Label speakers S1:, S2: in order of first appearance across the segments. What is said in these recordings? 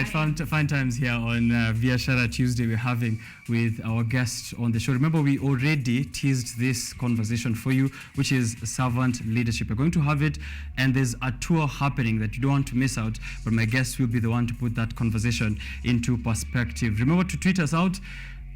S1: fun times here on Biashara Tuesday we're having with our guest on the show. Remember, we already teased this conversation for you, which is servant leadership. We're going to have it, and there's a tour happening that you don't want to miss out, but my guest will be the one to put that conversation into perspective. Remember to tweet us out,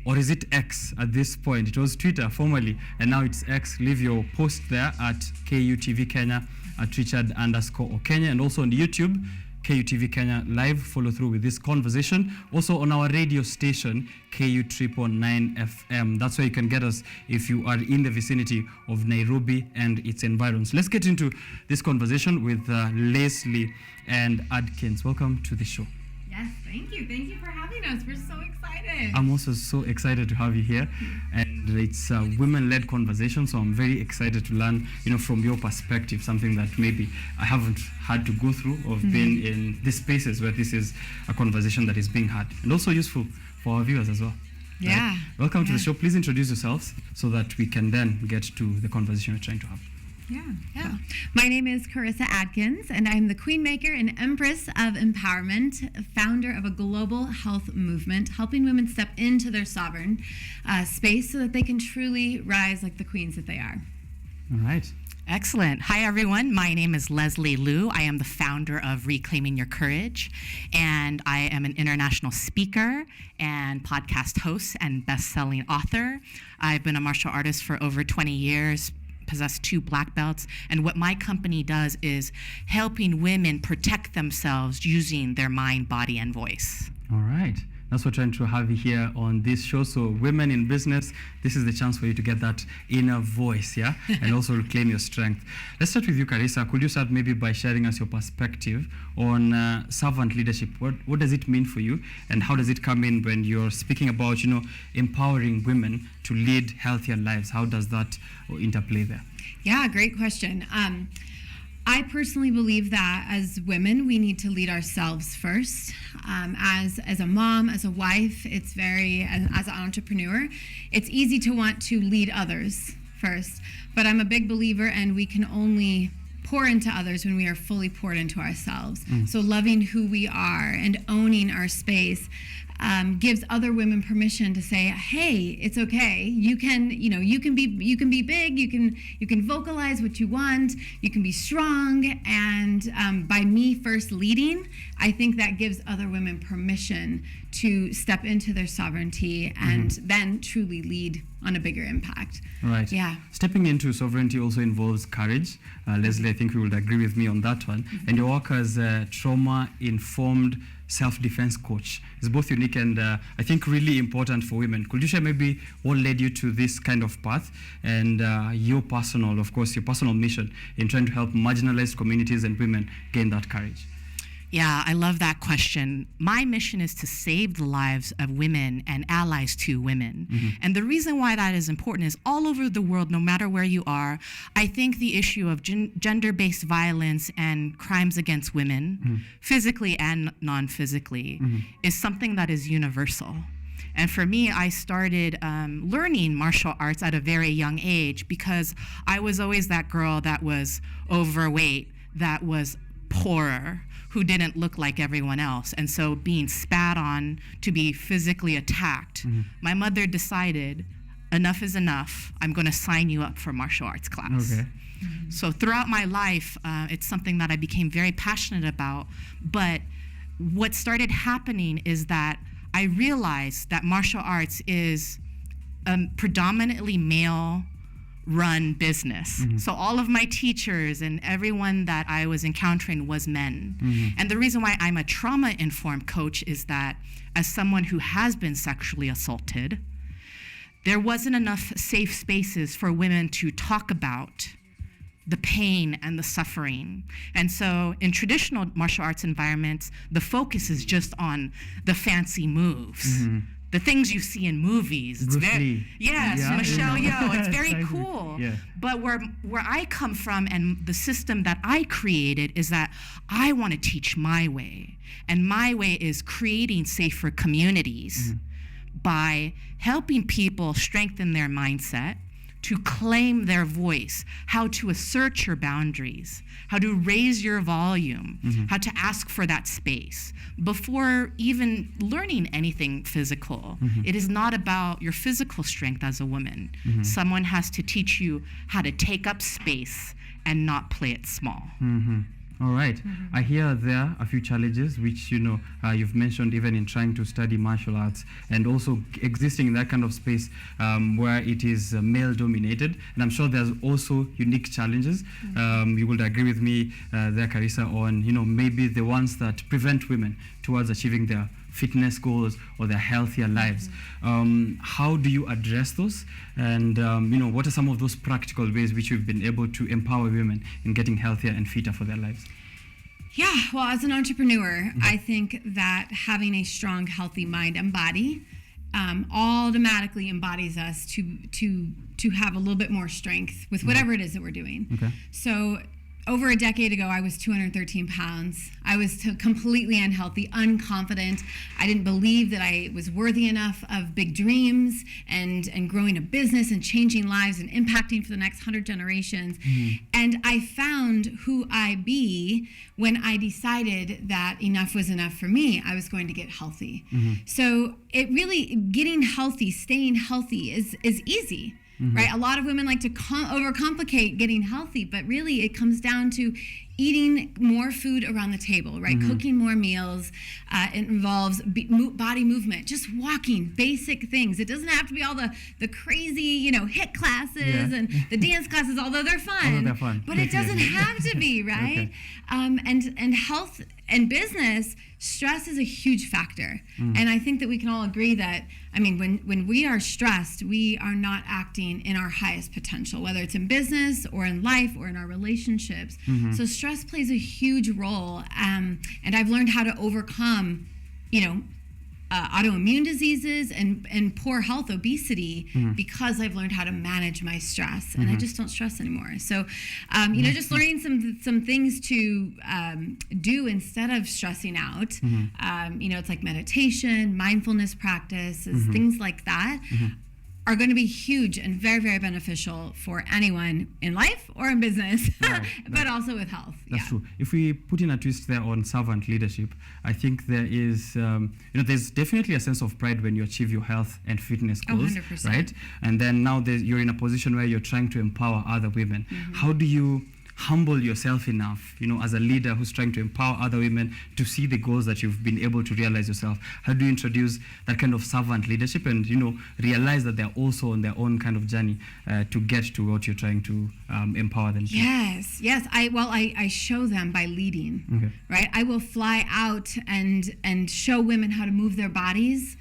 S1: or is it X at this point? It was Twitter formerly, and now it's X. Leave your post there at KUTV Kenya, at Richard_Okenya, and also on YouTube, KUTV Kenya Live. Follow through with this conversation. Also on our radio station, KU 999 FM. That's where you can get us if you are in the vicinity of Nairobi and its environs. Let's get into this conversation with Leslie and Adkins. Welcome to the show.
S2: Yes, thank you. Thank you for having us. We're so excited.
S1: I'm also so excited to have you here. And it's a women-led conversation, so I'm very excited to learn, from your perspective, something that maybe I haven't had to go through or been in these spaces where this is a conversation that is being had. And also useful for our viewers as well.
S2: Yeah.
S1: Right? Welcome to the show. Please introduce yourselves so that we can then get to the conversation we're trying to have.
S2: Yeah. My name is Carissa Adkins, and I'm the Queen Maker and Empress of Empowerment, founder of a global health movement, helping women step into their sovereign space so that they can truly rise like the queens that they are.
S1: All right.
S3: Excellent. Hi, everyone. My name is Leslie Liu. I am the founder of Reclaiming Your Courage, and I am an international speaker and podcast host and best-selling author. I've been a martial artist for over 20 years, possess 2 black belts, and what my company does is helping women protect themselves using their mind, body, and voice.
S1: All right. That's what we're trying to have here on this show. So women in business, this is the chance for you to get that inner voice, yeah? And also reclaim your strength. Let's start with you, Carissa. Could you start maybe by sharing us your perspective on servant leadership? What does it mean for you? And how does it come in when you're speaking about, empowering women to lead healthier lives? How does that interplay there?
S2: Yeah, great question. I personally believe that as women, we need to lead ourselves first. As a mom, as a wife, as an entrepreneur, it's easy to want to lead others first. But I'm a big believer, and we can only pour into others when we are fully poured into ourselves. So loving who we are and owning our space gives other women permission to say, "Hey, it's okay. You can be big. You can vocalize what you want. You can be strong." And by me first leading, I think that gives other women permission to step into their sovereignty and then truly lead on a bigger impact.
S1: Right.
S2: Yeah.
S1: Stepping into sovereignty also involves courage. Leslie, I think you would agree with me on that one. And your work as a trauma-informed self-defense coach is both unique and I think really important for women. Could you share maybe what led you to this kind of path and your personal mission in trying to help marginalized communities and women gain that courage?
S3: Yeah, I love that question. My mission is to save the lives of women and allies to women. And the reason why that is important is all over the world, no matter where you are, I think the issue of gender-based violence and crimes against women, physically and non-physically, is something that is universal. And for me, I started learning martial arts at a very young age because I was always that girl that was overweight, that was poorer, who didn't look like everyone else. And so being spat on, to be physically attacked, my mother decided, enough is enough. I'm going to sign you up for martial arts class.
S1: Okay.
S3: So throughout my life, it's something that I became very passionate about. But what started happening is that I realized that martial arts is predominantly male run business. So all of my teachers and everyone that I was encountering was men. And the reason why I'm a trauma-informed coach is that as someone who has been sexually assaulted, there wasn't enough safe spaces for women to talk about the pain and the suffering. And so in traditional martial arts environments, the focus is just on the fancy moves. The things you see in movies. It's Michelle Yeoh. It's very cool.
S1: Yeah.
S3: But where I come from and the system that I created is that I want to teach my way. And my way is creating safer communities by helping people strengthen their mindset, to claim their voice, how to assert your boundaries, how to raise your volume, how to ask for that space before even learning anything physical. It is not about your physical strength as a woman. Someone has to teach you how to take up space and not play it small.
S1: All right. I hear there a few challenges which you've mentioned even in trying to study martial arts and also existing in that kind of space where it is male dominated. And I'm sure there's also unique challenges. You would agree with me there, Carissa, on maybe the ones that prevent women towards achieving their fitness goals or their healthier lives. How do you address those? And what are some of those practical ways which you've been able to empower women in getting healthier and fitter for their lives?
S2: Yeah, well, as an entrepreneur, I think that having a strong, healthy mind and body automatically embodies us to have a little bit more strength with whatever it is that we're doing.
S1: Okay.
S2: So over a decade ago, I was 213 pounds. I was completely unhealthy, unconfident. I didn't believe that I was worthy enough of big dreams and growing a business and changing lives and impacting for the next 100 generations. And I found who I be when I decided that enough was enough for me. I was going to get healthy. So it really, getting healthy, staying healthy is easy. Right? A lot of women like to overcomplicate getting healthy, but really it comes down to eating more food around the table, right? Cooking more meals. It involves body movement, just walking, basic things. It doesn't have to be all the crazy, HIIT classes and the dance classes, although they're fun. But it doesn't have to be, right? And health and business, stress is a huge factor. And I think that we can all agree that, when we are stressed, we are not acting in our highest potential, whether it's in business or in life or in our relationships. So stress plays a huge role. And I've learned how to overcome, autoimmune diseases and poor health, obesity, because I've learned how to manage my stress, and I just don't stress anymore. So, just learning some things to do instead of stressing out. It's like meditation, mindfulness practices, things like that. Are going to be huge and very, very beneficial for anyone in life or in business, but also with health.
S1: That's true. If we put in a twist there on servant leadership, I think there is, there's definitely a sense of pride when you achieve your health and fitness goals,
S2: 100%.
S1: right? And then now you're in a position where you're trying to empower other women. How do you humble yourself enough, as a leader who's trying to empower other women to see the goals that you've been able to realize yourself? How do you introduce that kind of servant leadership and, realize that they're also on their own kind of journey to get to what you're trying to empower them to?
S2: Yes. I show them by leading, right? I will fly out and show women how to move their bodies.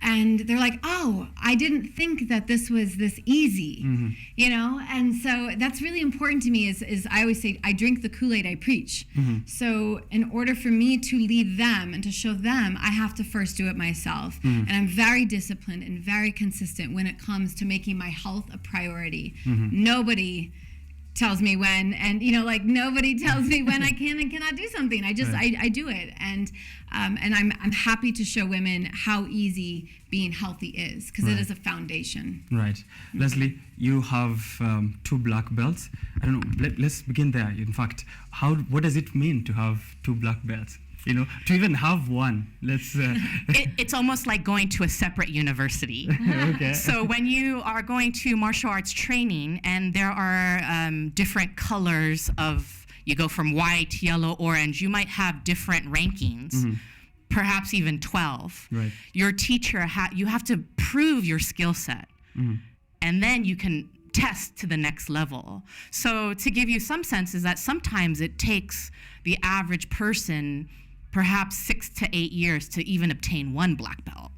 S2: And they're like, oh, I didn't think that this was this easy, And so that's really important to me is I always say, I drink the Kool-Aid I preach. So in order for me to lead them and to show them, I have to first do it myself. And I'm very disciplined and very consistent when it comes to making my health a priority. Nobody tells me when, and nobody tells me when I can and cannot do something. I just I do it, and I'm happy to show women how easy being healthy is, because it is a foundation.
S1: Right. Leslie, you have 2 black belts. I don't know. Let's begin there. In fact, what does it mean to have 2 black belts? To even have one, let's...
S3: It's almost like going to a separate university.
S1: Okay.
S3: So when you are going to martial arts training, and there are different colors of, you go from white, yellow, orange, you might have different rankings, perhaps even 12.
S1: Right.
S3: Your teacher, you have to prove your skill set, and then you can test to the next level. So to give you some sense is that sometimes it takes the average person perhaps 6 to 8 years to even obtain 1 black belt.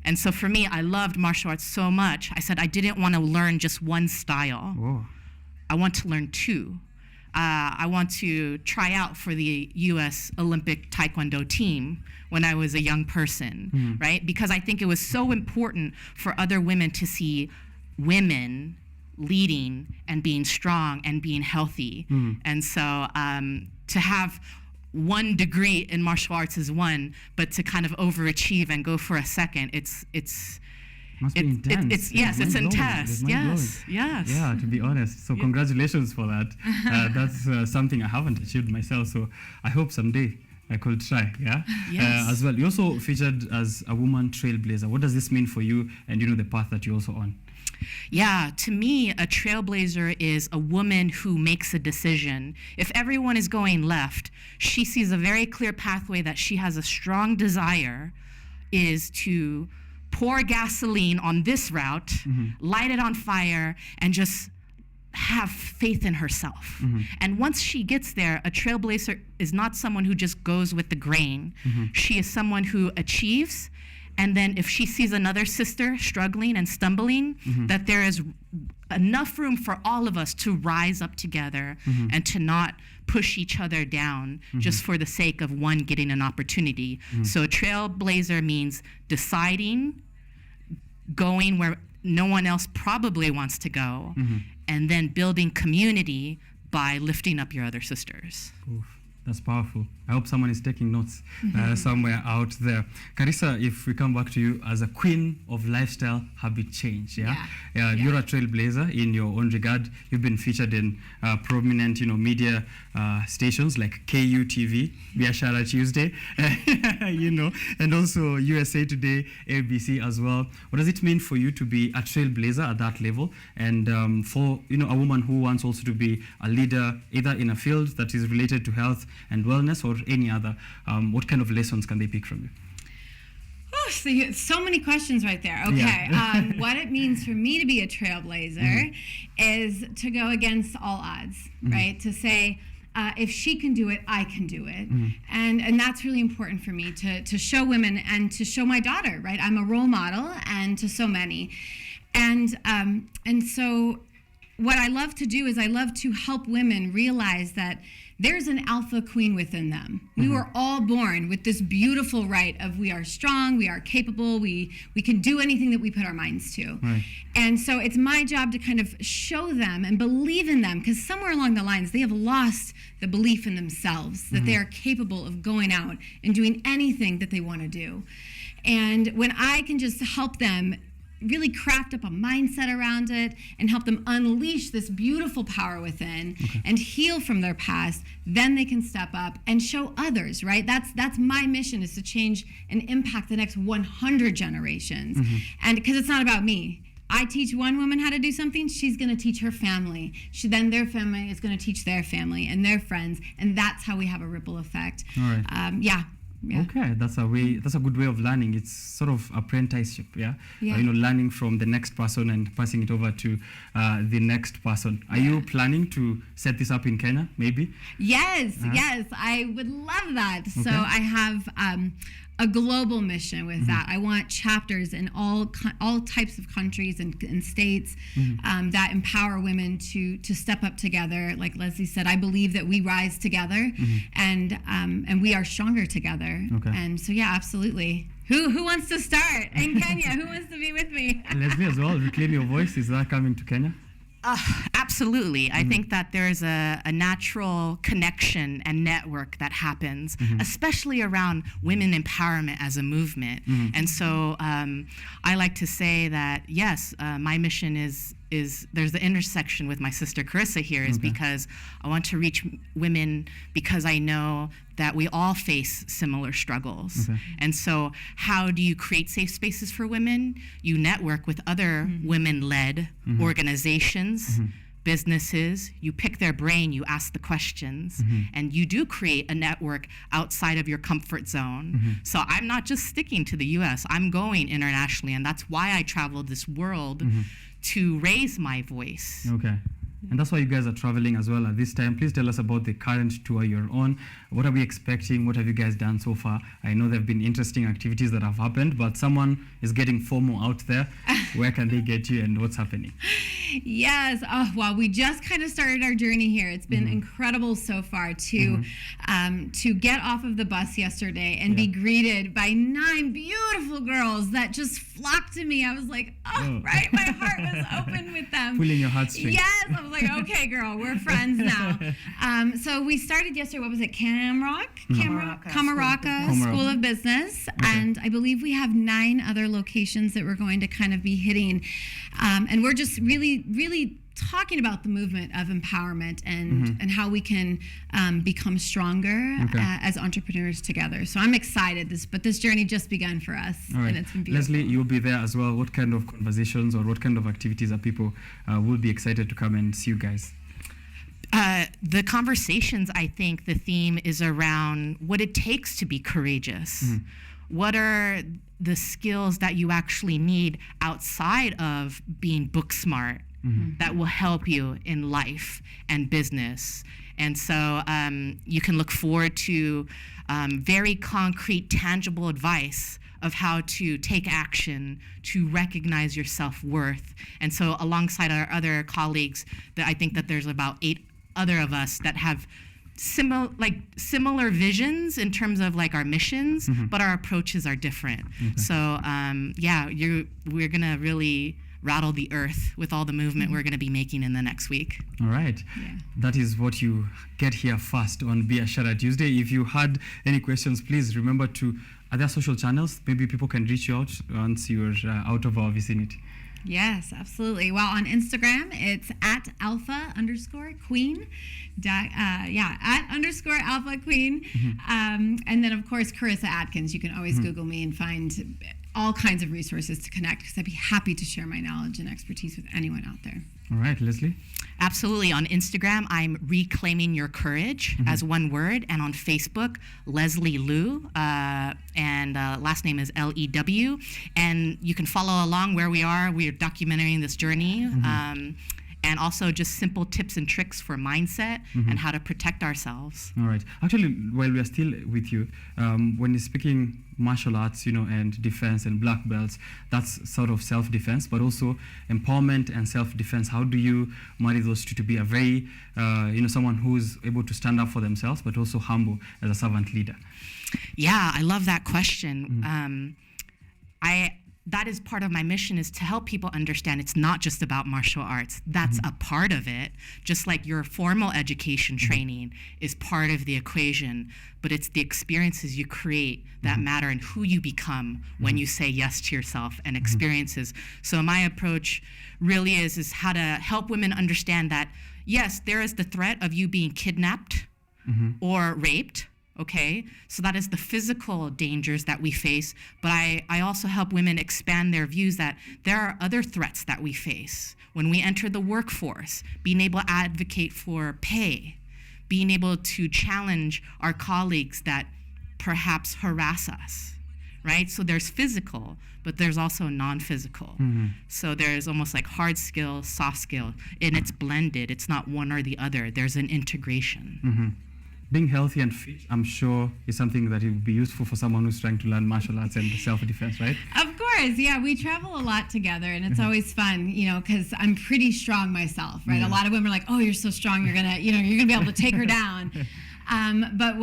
S3: And so for me, I loved martial arts so much, I said I didn't want to learn just 1 style.
S1: Whoa.
S3: I want to learn 2. I want to try out for the U.S. Olympic Taekwondo team when I was a young person, right? Because I think it was so important for other women to see women leading and being strong and being healthy. And so to have 1 degree in martial arts is one, but to kind of overachieve and go for a second,
S1: Must be intense.
S3: It's intense.
S1: Yes. Yeah, to be honest. So congratulations for that. That's something I haven't achieved myself. So I hope someday I could try. Yeah.
S3: Yes.
S1: As well, you also featured as a woman trailblazer. What does this mean for you? And the path that you're also on.
S3: Yeah, to me, a trailblazer is a woman who makes a decision. If everyone is going left, she sees a very clear pathway that she has a strong desire is to pour gasoline on this route, light it on fire, and just have faith in herself. And once she gets there, a trailblazer is not someone who just goes with the grain. She is someone who achieves. And then if she sees another sister struggling and stumbling, that there is enough room for all of us to rise up together and to not push each other down just for the sake of one getting an opportunity. So a trailblazer means deciding, going where no one else probably wants to go, and then building community by lifting up your other sisters.
S1: Oof. That's powerful. I hope someone is taking notes somewhere out there. Carissa, if we come back to you as a queen of lifestyle habit change, yeah? You're a trailblazer in your own regard. You've been featured in prominent, media stations like KUTV, Biashara Tuesday, and also USA Today, ABC as well. What does it mean for you to be a trailblazer at that level? And for, a woman who wants also to be a leader, either in a field that is related to health and wellness or any other, what kind of lessons can they pick from you?
S2: Oh, so many questions right there. Okay. What it means for me to be a trailblazer is to go against all odds, right? To say, if she can do it, I can do it. And that's really important for me to show women and to show my daughter, right? I'm a role model and to so many. And so what I love to do is I love to help women realize that there's an alpha queen within them. We were all born with this beautiful right of we are strong, we are capable, we can do anything that we put our minds to.
S1: Right.
S2: And so it's my job to kind of show them and believe in them, because somewhere along the lines they have lost the belief in themselves that they are capable of going out and doing anything that they want to do. And when I can just help them really craft up a mindset around it and help them unleash this beautiful power within and heal from their past, then they can step up and show others, right? That's my mission, is to change and impact the next 100 generations. And because it's not about me. I teach one woman how to do something, she's going to teach her family. Then their family is going to teach their family and their friends, and that's how we have a ripple effect.
S1: All right.
S2: Yeah.
S1: Okay, that's a good way of learning. It's sort of apprenticeship, learning from the next person and passing it over to the next person. Are you planning to set this up in Kenya, maybe?
S2: Yes, I would love that. Okay. So I have a global mission with that. I want chapters in all types of countries and states that empower women to step up together. Like Leslie said, I believe that we rise together and we are stronger together.
S1: Okay.
S2: And so absolutely. Who wants to start in Kenya? Who wants to be with me?
S1: Leslie as well, Reclaim Your Voice. Is that coming to Kenya?
S3: Absolutely. I think that there's a natural connection and network that happens, especially around women empowerment as a movement. And so I like to say that, yes, my mission is there's the intersection with my sister Carissa here is because I want to reach women because I know that we all face similar struggles. And so how do you create safe spaces for women? You network with other women-led organizations, businesses, you pick their brain, you ask the questions, and you do create a network outside of your comfort zone. So I'm not just sticking to the US, I'm going internationally, and that's why I traveled this world to raise my voice.
S1: Okay. And that's why you guys are traveling as well at this time. Please tell us about the current tour you're on. What are we expecting? What have you guys done so far? I know there have been interesting activities that have happened, but someone is getting FOMO out there. Where can they get you and what's happening?
S2: Yes. Oh, well, we just kind of started our journey here. It's been incredible so far to get off of the bus yesterday and be greeted by 9 beautiful girls that just flocked to me. I was like, right? My heart was open with them.
S1: Pulling your heartstrings.
S2: Yes. I was like, okay, girl, we're friends now. So we started yesterday. What was it? Kamaraka School of Business, and I believe we have 9 other locations that we're going to kind of be hitting, and we're just really talking about the movement of empowerment and how we can become stronger as entrepreneurs together. So I'm excited. But this journey just begun for us, and it's been beautiful.
S1: Leslie, you'll be there as well. What kind of conversations or what kind of activities are people will be excited to come and see you guys?
S3: The conversations, I think the theme is around what it takes to be courageous. What are the skills that you actually need outside of being book smart that will help you in life and business? And so you can look forward to very concrete, tangible advice of how to take action to recognize your self-worth. And so alongside our other colleagues, I think that there's about 8 other of us that have similar visions in terms of like our missions, but our approaches are different. So we're gonna really rattle the earth with all the movement we're gonna be making in the next week.
S1: All right. That is what you get here first on Biashara Tuesday. If you had any questions, please remember to, are there social channels? Maybe people can reach you out once you're out of our vicinity.
S2: Yes, absolutely. Well, on Instagram, it's at @alpha_queen. @_alpha_queen. And then, of course, Carissa Atkins. You can always Google me and find all kinds of resources to connect, because I'd be happy to share my knowledge and expertise with anyone out there.
S1: All right, Leslie?
S3: Absolutely. On Instagram, I'm Reclaiming Your Courage as one word. And on Facebook, Leslie Liu, and last name is Lew. And you can follow along where we are. We are documenting this journey. And also just simple tips and tricks for mindset and how to protect ourselves.
S1: All right. Actually, while we are still with you, when you're speaking martial arts, and defense and black belts, that's sort of self-defense, but also empowerment and self-defense. How do you marry those two to be a very, someone who's able to stand up for themselves, but also humble as a servant leader?
S3: Yeah, I love that question. That is part of my mission, is to help people understand it's not just about martial arts. That's a part of it, just like your formal education training is part of the equation, but it's the experiences you create that matter and who you become when you say yes to yourself and experiences. So my approach really is how to help women understand that, yes, there is the threat of you being kidnapped or raped. Okay, so that is the physical dangers that we face, but I also help women expand their views that there are other threats that we face. When we enter the workforce, being able to advocate for pay, being able to challenge our colleagues that perhaps harass us, right? So there's physical, but there's also non-physical. So there's almost like hard skill, soft skill, and it's blended. It's not one or the other. There's an integration.
S1: Being healthy and fit, I'm sure, is something that it would be useful for someone who's trying to learn martial arts and self-defense, right?
S2: Of course, yeah. We travel a lot together, and it's always fun, because I'm pretty strong myself, right? A lot of women are like, "Oh, you're so strong, you're gonna be able to take her down." But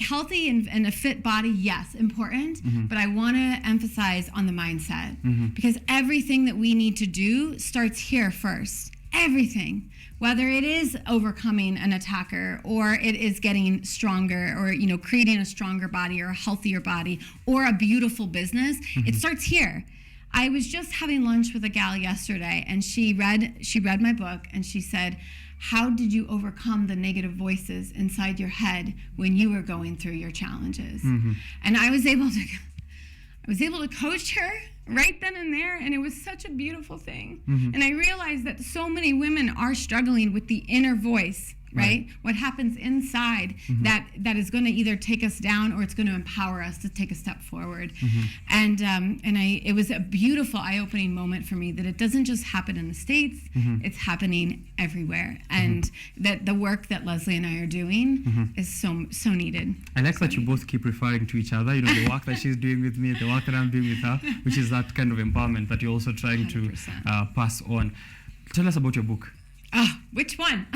S2: healthy and a fit body, yes, important. But I want to emphasize on the mindset, because everything that we need to do starts here first. Everything. Whether it is overcoming an attacker, or it is getting stronger, or creating a stronger body or a healthier body, or a beautiful business, it starts here. I was just having lunch with a gal yesterday, and she read my book, and she said, "How did you overcome the negative voices inside your head when you were going through your challenges?" And I was able to coach her right then and there, and it was such a beautiful thing. And I realized that so many women are struggling with the inner voice, right? What happens inside that is going to either take us down, or it's going to empower us to take a step forward. And it was a beautiful eye-opening moment for me that it doesn't just happen in the States, it's happening everywhere. And that the work that Leslie and I are doing is so needed.
S1: I like that you both keep referring to each other, the work that she's doing with me, the work that I'm doing with her, which is that kind of empowerment that you're also trying 100%. To pass on. Tell us about your book.
S2: Which one?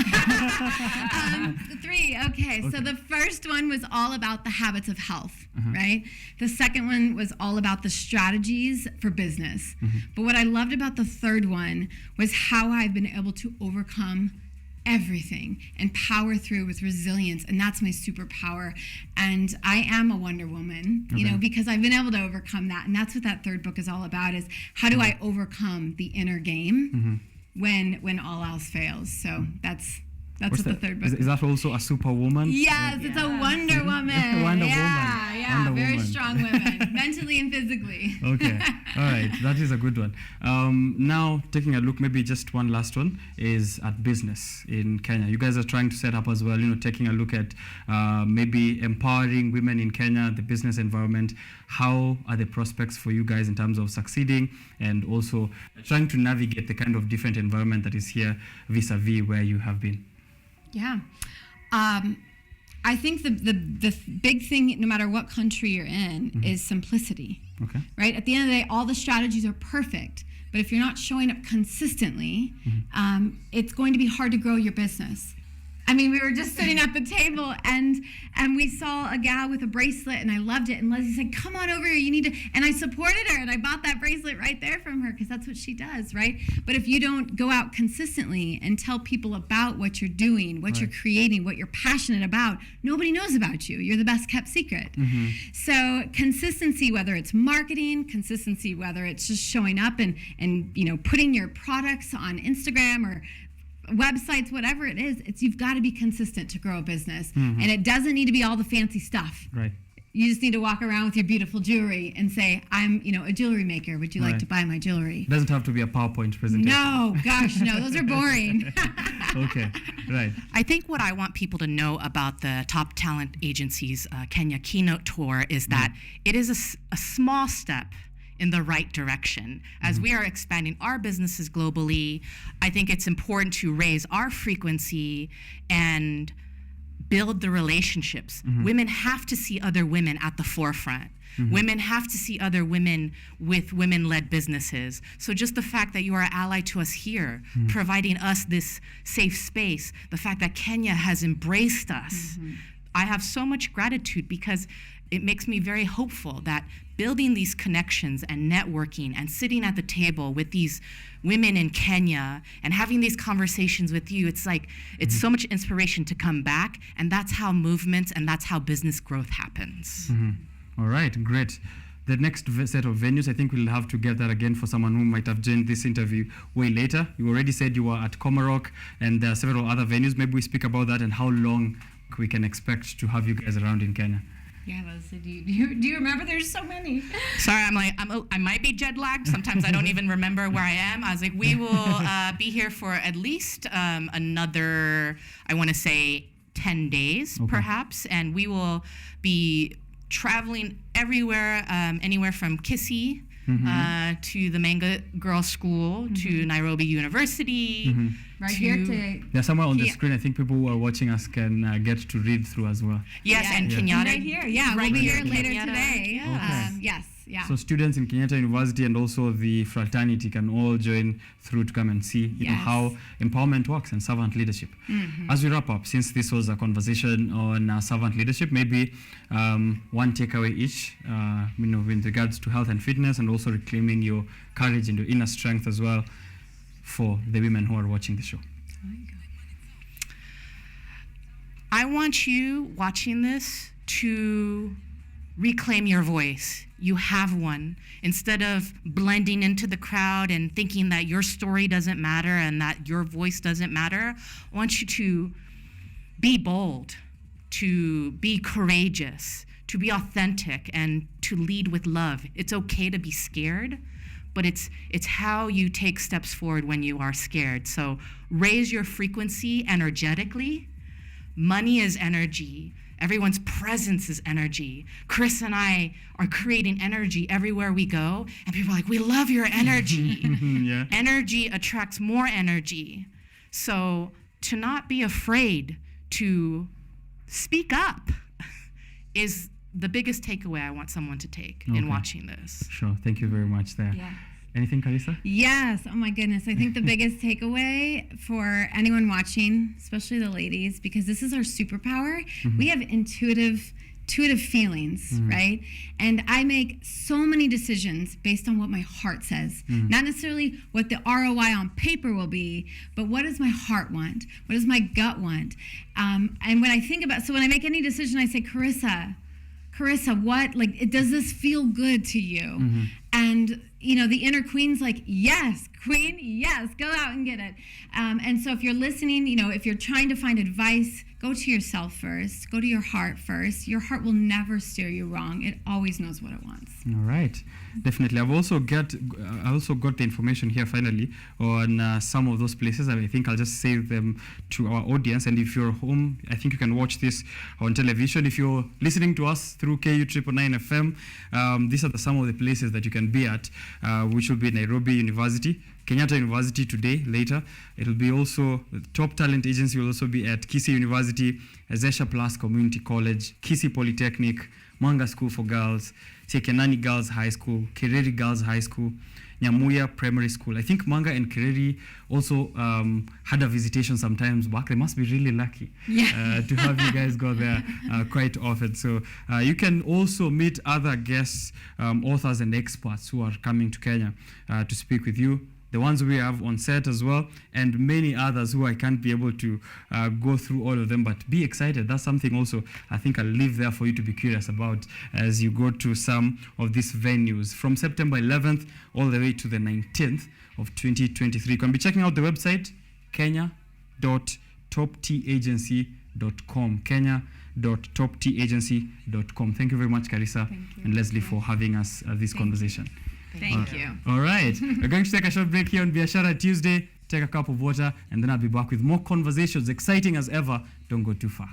S2: 3. Okay. So the first one was all about the habits of health, right? The second one was all about the strategies for business. But what I loved about the third one was how I've been able to overcome everything and power through with resilience, and that's my superpower. And I am a Wonder Woman, you know, because I've been able to overcome that. And that's what that third book is all about, is how do I overcome the inner game when all else fails. So that's what the third book
S1: is that also a superwoman?
S2: Yes, it's a Wonder Woman.
S1: Wonder Woman.
S2: Yeah,
S1: Wonder
S2: very
S1: Woman.
S2: strong women, mentally and physically.
S1: Okay, all right, that is a good one. Now, taking a look, maybe just one last one, is at business in Kenya. You guys are trying to set up as well, you know, taking a look at maybe empowering women in Kenya, the business environment. How are the prospects for you guys in terms of succeeding, and also trying to navigate the kind of different environment that is here vis-a-vis where you have been?
S2: Yeah. I think the big thing, no matter what country you're in, is simplicity.
S1: Okay.
S2: Right? At the end of the day, all the strategies are perfect, but if you're not showing up consistently, it's going to be hard to grow your business. I mean, we were just sitting at the table and we saw a gal with a bracelet and I loved it. And Leslie said, come on over here, you need to, and I supported her and I bought that bracelet right there from her because that's what she does, right? But if you don't go out consistently and tell people about what you're doing, what you're creating, what you're passionate about, nobody knows about you. You're the best kept secret. So consistency, whether it's marketing, consistency, whether it's just showing up and you know, putting your products on Instagram or websites, whatever it is, you've got to be consistent to grow a business. And it doesn't need to be all the fancy stuff.
S1: Right.
S2: You just need to walk around with your beautiful jewelry and say, I'm, you know, a jewelry maker. Would you like to buy my jewelry?
S1: It doesn't have to be a PowerPoint presentation.
S2: No, gosh, no, those are boring.
S1: Okay, right.
S3: I think what I want people to know about the Top Talent Agency's Kenya Keynote Tour is that it is a small step in the right direction. As we are expanding our businesses globally, I think it's important to raise our frequency and build the relationships. Women have to see other women at the forefront. Women have to see other women with women-led businesses. So just the fact that you are an ally to us here, providing us this safe space, the fact that Kenya has embraced us, I have so much gratitude because it makes me very hopeful that building these connections and networking and sitting at the table with these women in Kenya and having these conversations with you, it's like, it's so much inspiration to come back, and that's how movements and that's how business growth happens.
S1: All right, great. The next set of venues, I think we'll have to get that again for someone who might have joined this interview way later. You already said you were at Komarok, and there are several other venues. Maybe we speak about that and how long we can expect to have you guys around in Kenya.
S2: Yeah, Leslie, do you remember? There's so many.
S3: Sorry, I might be jet lagged. Sometimes I don't even remember where I am. I was like, we will be here for at least another, I want to say 10 days, perhaps. And we will be traveling everywhere, anywhere from Kisii to the Manga Girls School, to Nairobi University.
S2: Right here to...
S1: There's somewhere on the screen, I think people who are watching us can get to read through as well.
S3: Yes, and Kenyatta.
S2: Right here, yeah,
S3: right
S2: we'll be
S3: here
S2: here
S3: in
S2: later
S3: Kenyatta.
S2: today.
S3: Yes.
S2: Yes, yeah.
S1: So students in Kenyatta University and also the fraternity can all join through to come and see you know, how empowerment works and servant leadership. As we wrap up, since this was a conversation on servant leadership, maybe one takeaway each, you know, with regards to health and fitness, and also reclaiming your courage and your inner strength as well for the women who are watching the show.
S3: I want you watching this to reclaim your voice. You have one. Instead of blending into the crowd and thinking that your story doesn't matter and that your voice doesn't matter, I want you to be bold, to be courageous, to be authentic, and to lead with love. It's okay to be scared, but it's how you take steps forward when you are scared. So raise your frequency energetically. Money is energy. Everyone's presence is energy. Chris and I are creating energy everywhere we go, and people are like, we love your energy. Energy attracts more energy. So to not be afraid to speak up is the biggest takeaway I want someone to take in watching this.
S1: Sure, thank you very much there. Anything, Carissa?
S2: Yes. Oh my goodness. I think the biggest takeaway for anyone watching, especially the ladies, because this is our superpower, we have intuitive feelings, right? And I make so many decisions based on what my heart says. Not necessarily what the ROI on paper will be, but what does my heart want? What does my gut want? And when I think about, so when I make any decision, I say, Carissa, what, like, does this feel good to you? And, you know, the inner queen's like, yes, queen, yes, go out and get it. And so if you're listening, you know, if you're trying to find advice, go to yourself first, go to your heart first. Your heart will never steer you wrong. It always knows what it wants.
S1: All right, definitely. I also got the information here finally on some of those places. I think I'll just save them to our audience. And if you're home, I think you can watch this on television. If you're listening to us through KU999 FM, these are some of the places that you can be at, which will be Nairobi University, Kenyatta University today, later. It'll be also, the Top Talent Agency will also be at Kisii University, Zesha Plus Community College, Kisii Polytechnic, Mwanga School for Girls, Chekenani Girls High School, Kereri Girls High School, Nyamuya Primary School. I think Mwanga and Kereri also had a visitation sometimes back. They must be really lucky to have you guys go there quite often. So you can also meet other guests, authors and experts who are coming to Kenya to speak with you. The ones we have on set as well, and many others who I can't be able to go through all of them, but be excited. That's something also I think I'll leave there for you to be curious about as you go to some of these venues from September 11th all the way to the 19th of 2023. You can be checking out the website, kenya.toptagency.com, kenya.toptagency.com. Thank you very much, Carissa and Leslie, for having us this conversation.
S2: Thank you.
S1: All right. We're going to take a short break here on Biashara Tuesday. Take a cup of water, and then I'll be back with more conversations, exciting as ever. Don't go too far.